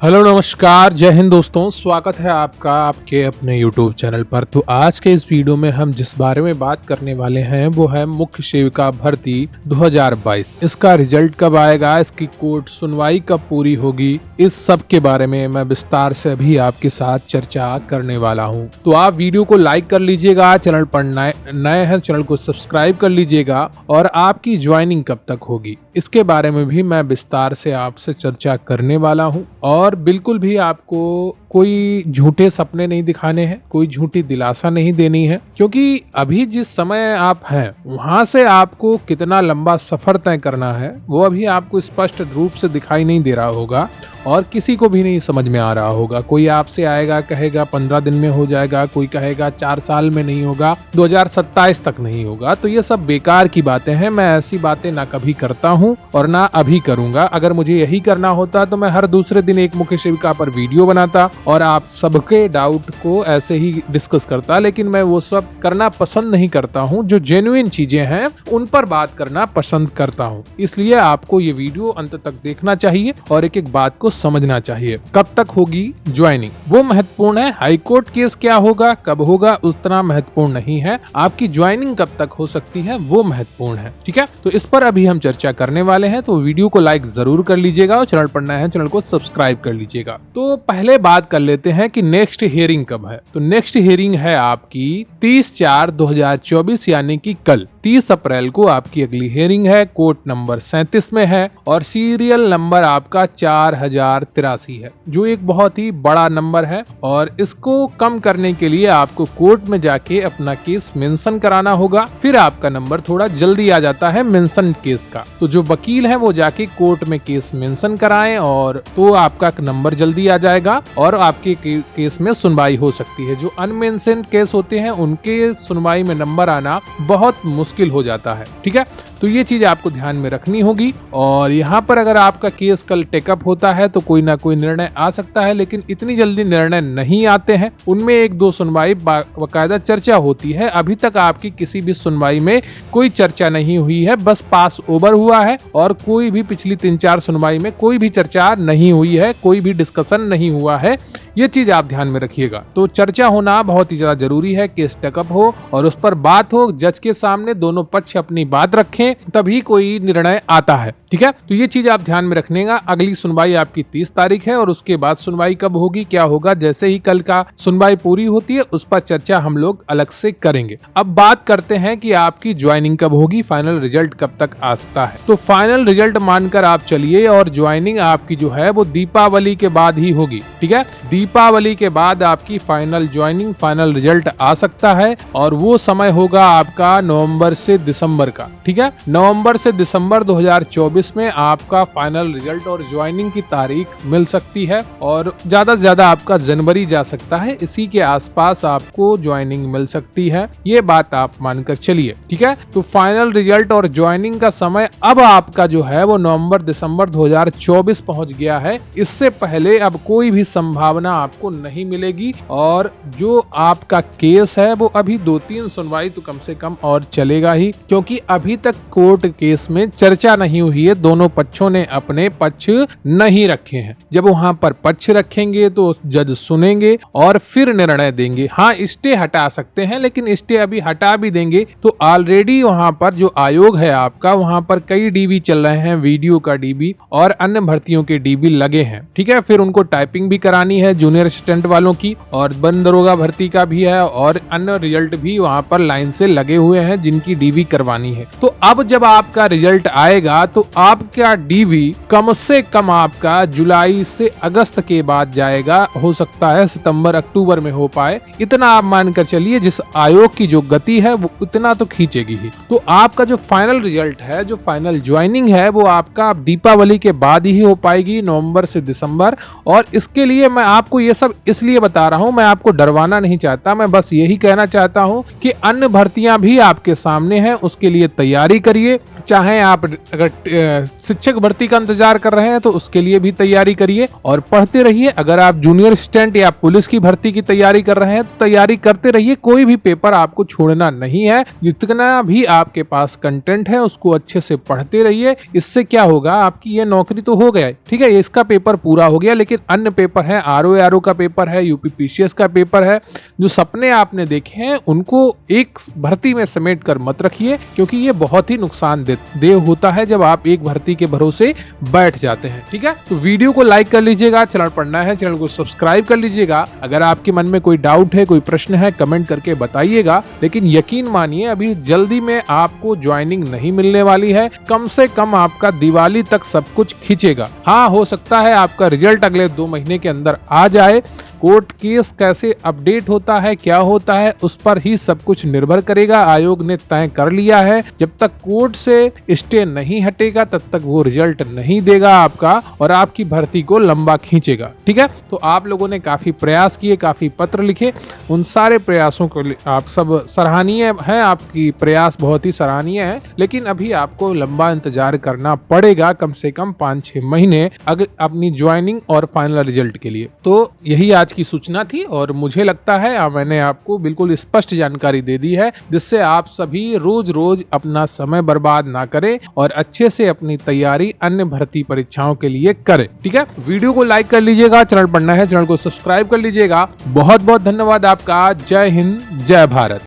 Hello नमस्कार, जय हिंद दोस्तों। स्वागत है आपका आपके अपने YouTube चैनल पर। तो आज के इस वीडियो में हम जिस बारे में बात करने वाले हैं वो है मुख्य सेविका भर्ती 2022। इसका रिजल्ट कब आएगा, इसकी कोर्ट सुनवाई कब पूरी होगी, इस सब के बारे में मैं विस्तार से अभी आपके साथ चर्चा करने वाला हूं। तो आप वीडियो को लाइक कर लीजिएगा, चैनल पर नए हैं चैनल को सब्सक्राइब कर लीजिएगा और आपकी ज्वाइनिंग कब तक होगी इसके बारे में भी मैं विस्तार से आपसे चर्चा करने वाला हूं। और बिल्कुल भी आपको कोई झूठे सपने नहीं दिखाने हैं, कोई झूठी दिलासा नहीं देनी है, क्योंकि अभी जिस समय आप हैं वहां से आपको कितना लंबा सफर तय करना है वो अभी आपको स्पष्ट रूप से दिखाई नहीं दे रहा होगा और किसी को भी नहीं समझ में आ रहा होगा। कोई आपसे आएगा कहेगा 15 दिन में हो जाएगा, कोई कहेगा 4 साल में नहीं होगा, 2027 तक नहीं होगा। तो ये सब बेकार की बातें हैं। मैं ऐसी बातें ना कभी करता हूं और ना अभी करूंगा। अगर मुझे यही करना होता तो मैं हर दूसरे दिन एक मुख्य सेविका पर वीडियो बनाता और आप सबके डाउट को ऐसे ही डिस्कस करता, लेकिन मैं वो सब करना पसंद नहीं करता हूं। जो जेन्युइन चीजें हैं उन पर बात करना पसंद करता हूं। इसलिए आपको ये वीडियो अंत तक देखना चाहिए और एक एक बात को समझना चाहिए। कब तक होगी ज्वाइनिंग वो महत्वपूर्ण है, हाईकोर्ट केस क्या होगा कब होगा उतना महत्वपूर्ण नहीं है, आपकी ज्वाइनिंग कब तक हो सकती है वो महत्वपूर्ण है। ठीक है, तो इस पर अभी हम चर्चा करने वाले हैं। तो वीडियो को लाइक जरूर कर लीजिएगा और चैनल पर नया है चैनल को सब्सक्राइब कर लीजिएगा। तो पहले बात कर लेते हैं कि नेक्स्ट हियरिंग कब है। तो नेक्स्ट हियरिंग है आपकी 30/4/2024 यानी कि कल 30 अप्रैल को आपकी अगली हियरिंग है। कोर्ट नंबर 37 में है और सीरियल नंबर आपका 4083 है, जो एक बहुत ही बड़ा नंबर है। और इसको कम करने के लिए आपको कोर्ट में जाके अपना केस मेंशन कराना होगा। फिर आपका नंबर थोड़ा जल्दी आ जाता है मेंशन केस का। तो जो वकील है वो जाके कोर्ट में केस मेंशन कराएं और तो आपका नंबर जल्दी आ जाएगा और आपके केस में सुनवाई हो सकती है। जो अनमेंशन केस होते हैं उनके सुनवाई में नंबर आना बहुत मुश्किल हो जाता है। ठीक है, तो ये चीज आपको ध्यान में रखनी होगी। और यहाँ पर अगर आपका केस कल टेकअप होता है तो कोई ना कोई निर्णय आ सकता है, लेकिन इतनी जल्दी निर्णय नहीं आते हैं। उनमें 1-2 सुनवाई बाकायदा चर्चा होती है। अभी तक आपकी किसी भी सुनवाई में कोई चर्चा नहीं हुई है, बस पास ओवर हुआ है और कोई भी पिछली 3-4 सुनवाई में कोई भी चर्चा नहीं हुई है, कोई भी डिस्कशन नहीं हुआ है। ये चीज आप ध्यान में रखिएगा। तो चर्चा होना बहुत ही ज्यादा जरूरी है, केस टेकअप हो और उस पर बात हो, जज के सामने दोनों पक्ष अपनी बात रखें, तभी कोई निर्णय आता है। ठीक है, तो ये चीज आप ध्यान में रखनेगा। अगली सुनवाई आपकी 30 तारीख है और उसके बाद सुनवाई कब होगी क्या होगा, जैसे ही कल का सुनवाई पूरी होती है उस पर चर्चा हम लोग अलग से करेंगे। अब बात करते हैं कि आपकी ज्वाइनिंग कब होगी, फाइनल रिजल्ट कब तक आ सकता है। तो फाइनल रिजल्ट मानकर आप चलिए और ज्वाइनिंग आपकी जो है वो दीपावली के बाद ही होगी। ठीक है, दीपावली के बाद आपकी फाइनल ज्वाइनिंग फाइनल रिजल्ट आ सकता है और वो समय होगा आपका नवंबर से दिसंबर का। ठीक है, नवंबर से दिसंबर 2024 में आपका फाइनल रिजल्ट और ज्वाइनिंग की तारीख मिल सकती है और ज्यादा से ज्यादा आपका जनवरी जा सकता है। इसी के आसपास आपको ज्वाइनिंग मिल सकती है, ये बात आप मानकर चलिए। ठीक है, तो फाइनल रिजल्ट और ज्वाइनिंग का समय अब आपका जो है वो नवंबर दिसंबर 2024 पहुंच गया है। इससे पहले अब कोई भी संभावना आपको नहीं मिलेगी और जो आपका केस है वो अभी 2-3 सुनवाई तो कम से कम और चलेगा ही, क्योंकि अभी तक कोर्ट केस में चर्चा नहीं हुई है। दोनों पक्षों ने अपने पक्ष नहीं रखे हैं। जब वहां पर पक्ष रखेंगे तो जज सुनेंगे और फिर निर्णय देंगे। हाँ, स्टे हटा सकते हैं, लेकिन स्टे अभी हटा भी देंगे तो ऑलरेडी वहां पर जो आयोग है आपका, वहां पर कई डीबी चल रहे हैं, वीडियो का डीबी और अन्य भर्तियों के डीबी लगे हैं। ठीक है, फिर उनको टाइपिंग भी करानी है जूनियर असिस्टेंट वालों की और वन दरोगा भर्ती का भी है और अन्य रिजल्ट भी वहां पर लाइन से लगे हुए हैं जिनकी डीबी करवानी है। तो अब जब आपका रिजल्ट आएगा तो आपका डीबी कम से कम आपका जुलाई से अगस्त के बाद जाएगा, हो सकता है सितंबर अक्टूबर में हो पाए। इतना आप मानकर चलिए, जिस आयोग की जो गति है वो उतना तो खींचेगी ही। तो आपका जो फाइनल रिजल्ट है, जो फाइनल ज्वाइनिंग है वो आपका दीपावली के बाद ही हो पाएगी, नवंबर से दिसंबर। और इसके लिए मैं आपको ये सब इसलिए बता रहा हूं, मैं आपको डरवाना नहीं चाहता, मैं बस यही कहना चाहता हूं कि अन्य भर्तियां भी आपके सामने हैं, उसके लिए तैयारी करिए। चाहे आप अगर शिक्षक भर्ती का इंतजार कर रहे हैं तो उसके लिए भी तैयारी करिए और पढ़ते रहिए। अगर आप जूनियर असिस्टेंट या पुलिस की भर्ती की तैयारी कर रहे हैं तो तैयारी करते रहिए। कोई भी पेपर आपको छोड़ना नहीं है। जितना भी आपके पास कंटेंट है उसको अच्छे से पढ़ते रहिए। इससे क्या होगा, आपकी ये नौकरी तो हो गया, ठीक है, इसका पेपर पूरा हो गया, लेकिन अन्य पेपर है, आरओ का पेपर है, यूपीपीसीएस का पेपर है। जो सपने आपने देखे हैं उनको एक भर्ती में समेट कर मत रखिए, क्योंकि ये बहुत ही नुकसानदेह होता है जब आप एक भर्ती के भरोसे बैठ जाते हैं। ठीक है, तो वीडियो को लाइक कर लीजिएगा, चैनल पर नया है चैनल को सब्सक्राइब कर लीजिएगा। अगर आपके मन में कोई डाउट है, कोई प्रश्न है, कमेंट करके बताइएगा। लेकिन यकीन मानिए अभी जल्दी में आपको ज्वाइनिंग नहीं मिलने वाली है। कम से कम आपका दिवाली तक सब कुछ खींचेगा। हाँ, हो सकता है आपका रिजल्ट अगले 2 महीने के अंदर आ जाए। कोर्ट केस कैसे अपडेट होता है, क्या होता है, उस पर ही सब कुछ निर्भर करेगा। आयोग ने तय कर लिया है जब तक कोर्ट से स्टे नहीं हटेगा तब तक वो रिजल्ट नहीं देगा आपका और आपकी भर्ती को लंबा खींचेगा। ठीक है, तो आप लोगों ने काफी प्रयास किए, काफी पत्र लिखे, उन सारे प्रयासों को आप सब सराहनीय है। आपकी प्रयास बहुत ही सराहनीय है, लेकिन अभी आपको लंबा इंतजार करना पड़ेगा, कम से कम 5-6 महीने अगर अपनी ज्वाइनिंग और फाइनल रिजल्ट के लिए। तो यही आज की सूचना थी और मुझे लगता है मैंने आपको बिल्कुल स्पष्ट जानकारी दे दी है, जिससे आप सभी रोज रोज अपना समय बर्बाद ना करें और अच्छे से अपनी तैयारी अन्य भर्ती परीक्षाओं के लिए करें। ठीक है, वीडियो को लाइक कर लीजिएगा, चैनल पर नया है चैनल को सब्सक्राइब कर लीजिएगा। बहुत बहुत धन्यवाद आपका। जय हिंद, जय भारत।